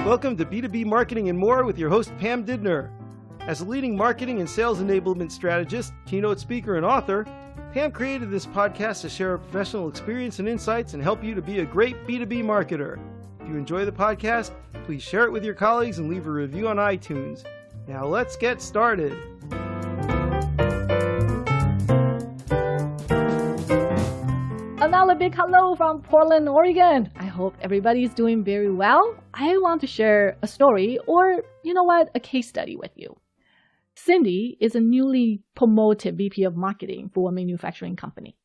Welcome to B2B Marketing and More with your host, Pam Didner. As a leading marketing and sales enablement strategist, keynote speaker, and author, Pam created this podcast to share her professional experience and insights and help you to be a great B2B marketer. If you enjoy the podcast, please share it with your colleagues and leave a review on iTunes. Now let's get started. Another big hello from Portland, Oregon. I hope everybody's doing very well. I want to share a story or, a case study with you. Cindy is a newly promoted VP of marketing for a manufacturing company.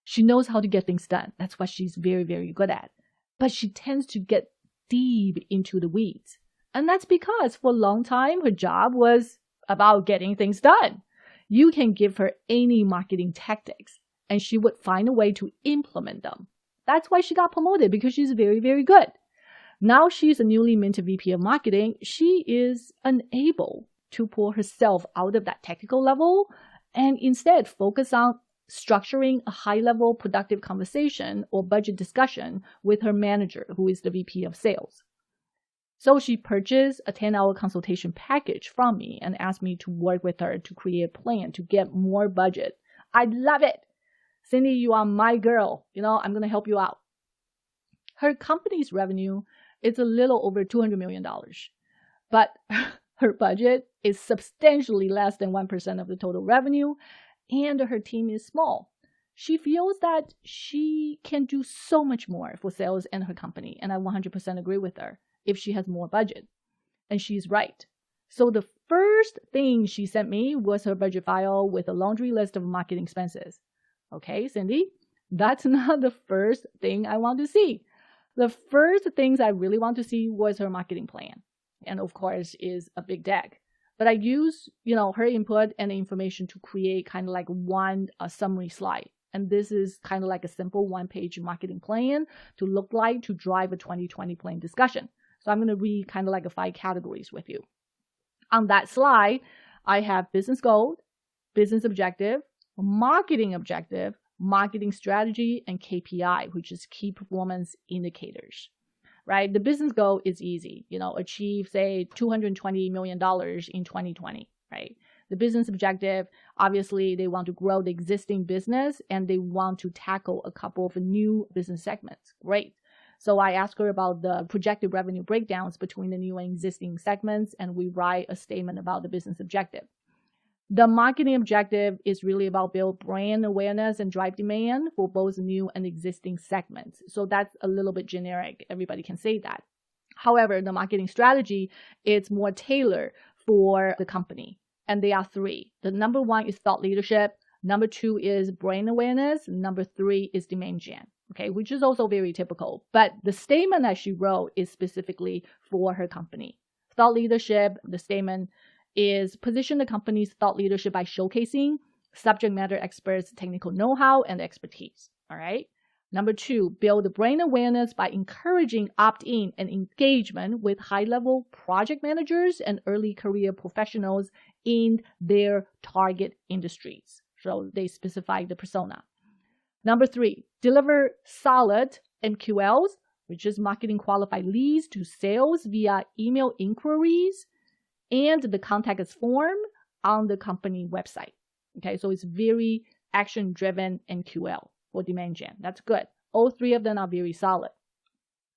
She knows how to get things done. That's what she's very, very good at. But she tends to get deep into the weeds. And that's because for a long time, her job was about getting things done. You can give her any marketing tactics, and she would find a way to implement them. That's why she got promoted, because she's very, very good. Now she's a newly minted VP of marketing. She is unable to pull herself out of that technical level and instead focus on structuring a high-level productive conversation or budget discussion with her manager, who is the VP of sales. So she purchased a 10-hour consultation package from me and asked me to work with her to create a plan to get more budget. I love it. Cindy, you are my girl. I'm going to help you out. Her company's revenue is a little over $200 million, but her budget is substantially less than 1% of the total revenue, and her team is small. She feels that she can do so much more for sales and her company, and I 100% agree with her if she has more budget. And she's right. So the first thing she sent me was her budget file with a laundry list of marketing expenses. Okay, Cindy, that's not the first thing I want to see. The first things I really want to see was her marketing plan. And of course, is a big deck. But I use, her input and information to create kind of like one summary slide. And this is kind of like a simple one-page marketing plan to look like to drive a 2020 plan discussion. So I'm going to read kind of like 5 categories with you. On that slide, I have business goal, business objective, marketing objective, marketing strategy, and KPI, which is key performance indicators, right? The business goal is easy, achieve, say, $220 million in 2020, right? The business objective, obviously, they want to grow the existing business and they want to tackle a couple of new business segments. Great. So I asked her about the projected revenue breakdowns between the new and existing segments, and we write a statement about the business objective. The marketing objective is really about build brand awareness and drive demand for both new and existing segments. So that's a little bit generic. Everybody can say that. However, the marketing strategy is more tailored for the company. And there are 3. The number 1 is thought leadership. Number 2 is brand awareness. Number 3 is demand gen. Okay, which is also very typical. But the statement that she wrote is specifically for her company. Thought leadership, the statement is position the company's thought leadership by showcasing subject matter experts' technical know-how and expertise. All right. Number 2, build brand awareness by encouraging opt-in and engagement with high-level project managers and early career professionals in their target industries. So they specify the persona. Number 3, deliver solid MQLs, which is marketing qualified leads, to sales via email inquiries and the contact us form on the company website. Okay, so it's very action-driven MQL for demand gen. That's good. All 3 of them are very solid.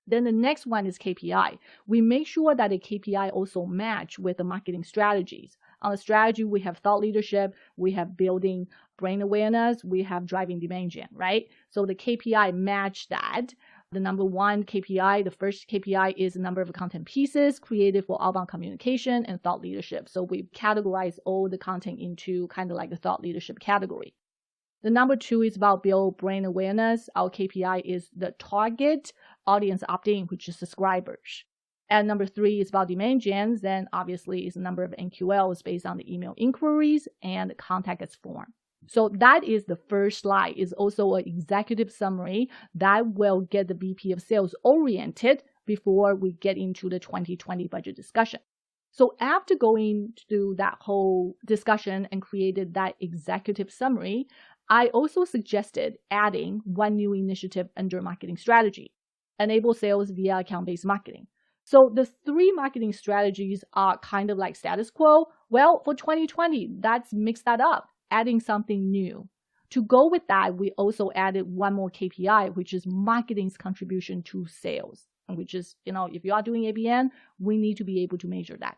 Then the next one is KPI. We make sure that the KPI also match with the marketing strategies. On the strategy, we have thought leadership, we have building brand awareness, we have driving demand gen, right? So the KPI match that. The number 1 KPI, the first KPI, is the number of content pieces created for outbound communication and thought leadership. So we've categorized all the content into kind of like a thought leadership category. The number 2 is about build brand awareness. Our KPI is the target audience opt-in, which is subscribers. And number 3 is about demand gen. Then obviously is the number of MQLs based on the email inquiries and contact us form. So that is the first slide. Is also an executive summary that will get the VP of sales oriented before we get into the 2020 budget discussion. So after going through that whole discussion and created that executive summary, I also suggested adding one new initiative under marketing strategy, enable sales via account-based marketing. So the three marketing strategies are kind of like status quo. Well, for 2020, let's mix that up, adding something new. To go with that, we also added one more KPI, which is marketing's contribution to sales, which is, if you are doing ABM, we need to be able to measure that.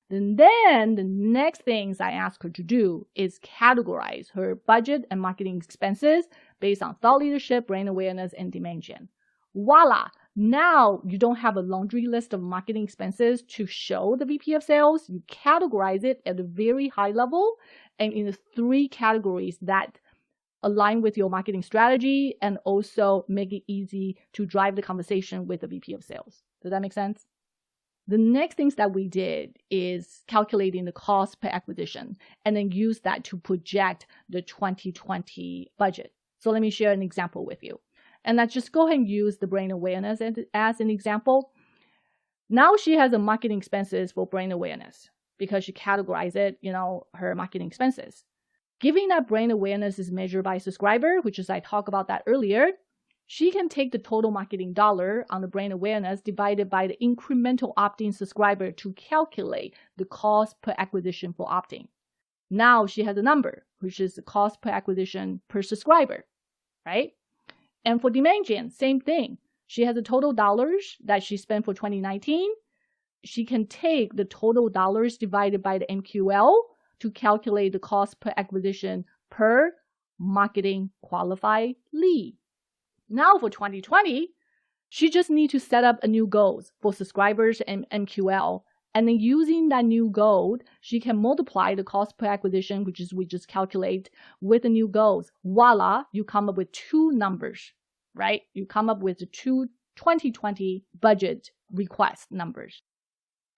And then the next things I asked her to do is categorize her budget and marketing expenses based on thought leadership, brand awareness, and demand gen. Voila! Now you don't have a laundry list of marketing expenses to show the VP of sales. You categorize it at a very high level and in three categories that align with your marketing strategy and also make it easy to drive the conversation with the VP of sales. Does that make sense? The next things that we did is calculating the cost per acquisition and then use that to project the 2020 budget. So let me share an example with you. And let's just go ahead and use the brand awareness as an example. Now she has a marketing expenses for brand awareness because she categorized it, her marketing expenses. Given that brand awareness is measured by subscriber, which is I talked about that earlier, she can take the total marketing dollar on the brand awareness divided by the incremental opt-in subscriber to calculate the cost per acquisition for opt-in. Now she has a number, which is the cost per acquisition per subscriber, right? And for demand gen, same thing. She has the total dollars that she spent for 2019. She can take the total dollars divided by the MQL to calculate the cost per acquisition per marketing qualified lead. Now for 2020, she just needs to set up a new goals for subscribers and MQL. And then using that new goal, she can multiply the cost per acquisition, which is we just calculate with the new goals. Voila, you come up with two numbers, right? You come up with the two 2020 budget request numbers.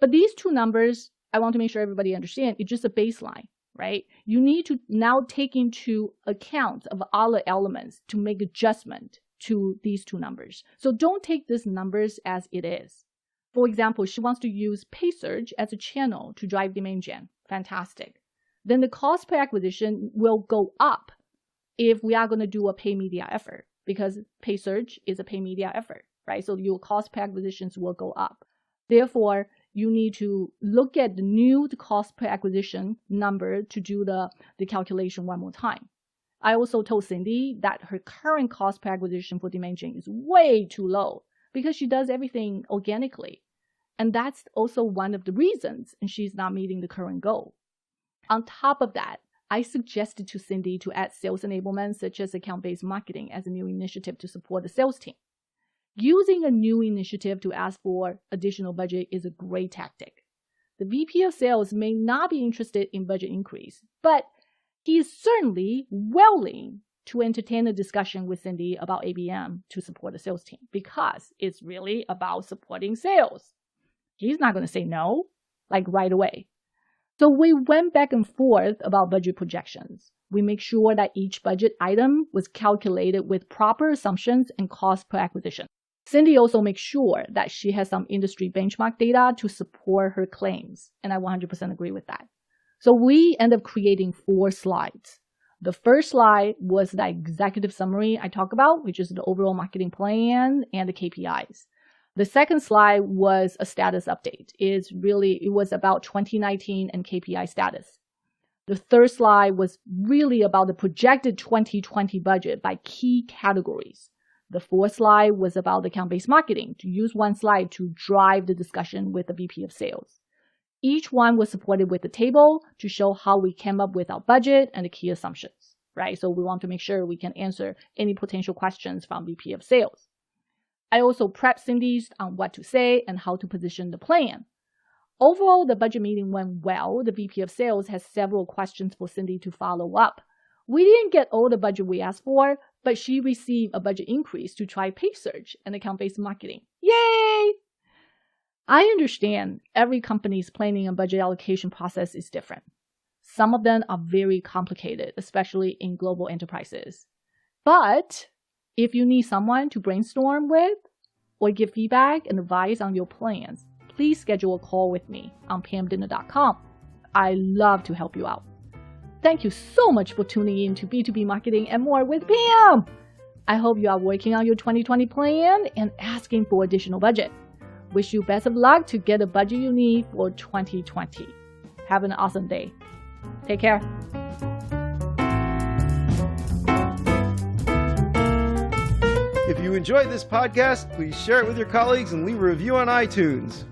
But these two numbers, I want to make sure everybody understands, it's just a baseline, right? You need to now take into account of other elements to make adjustment to these two numbers. So don't take these numbers as it is. For example, she wants to use paid search as a channel to drive demand gen. Fantastic. Then the cost per acquisition will go up if we are going to do a paid media effort because paid search is a paid media effort, right? So your cost per acquisitions will go up. Therefore, you need to look at the new cost per acquisition number to do the calculation one more time. I also told Cindy that her current cost per acquisition for demand gen is way too low because she does everything organically. And that's also one of the reasons she's not meeting the current goal. On top of that, I suggested to Cindy to add sales enablement such as account-based marketing as a new initiative to support the sales team. Using a new initiative to ask for additional budget is a great tactic. The VP of sales may not be interested in budget increase, but he is certainly willing to entertain a discussion with Cindy about ABM to support the sales team because it's really about supporting sales. He's not going to say no, like right away. So we went back and forth about budget projections. We make sure that each budget item was calculated with proper assumptions and cost per acquisition. Cindy also makes sure that she has some industry benchmark data to support her claims, and I 100% agree with that. So we end up creating 4 slides. The first slide was the executive summary I talked about, which is the overall marketing plan and the KPIs. The second slide was a status update. It was about 2019 and KPI status. The third slide was really about the projected 2020 budget by key categories. The fourth slide was about account-based marketing, to use one slide to drive the discussion with the VP of sales. Each one was supported with a table to show how we came up with our budget and the key assumptions, right? So we want to make sure we can answer any potential questions from VP of sales. I also prepped Cindy on what to say and how to position the plan. Overall, the budget meeting went well. The VP of sales has several questions for Cindy to follow up. We didn't get all the budget we asked for, but she received a budget increase to try paid search and account-based marketing. Yay! I understand every company's planning and budget allocation process is different. Some of them are very complicated, especially in global enterprises. But if you need someone to brainstorm with or give feedback and advice on your plans, please schedule a call with me on PamDidner.com. I love to help you out. Thank you so much for tuning in to B2B Marketing and More with Pam. I hope you are working on your 2020 plan and asking for additional budget. Wish you best of luck to get the budget you need for 2020. Have an awesome day. Take care. If you enjoyed this podcast, please share it with your colleagues and leave a review on iTunes.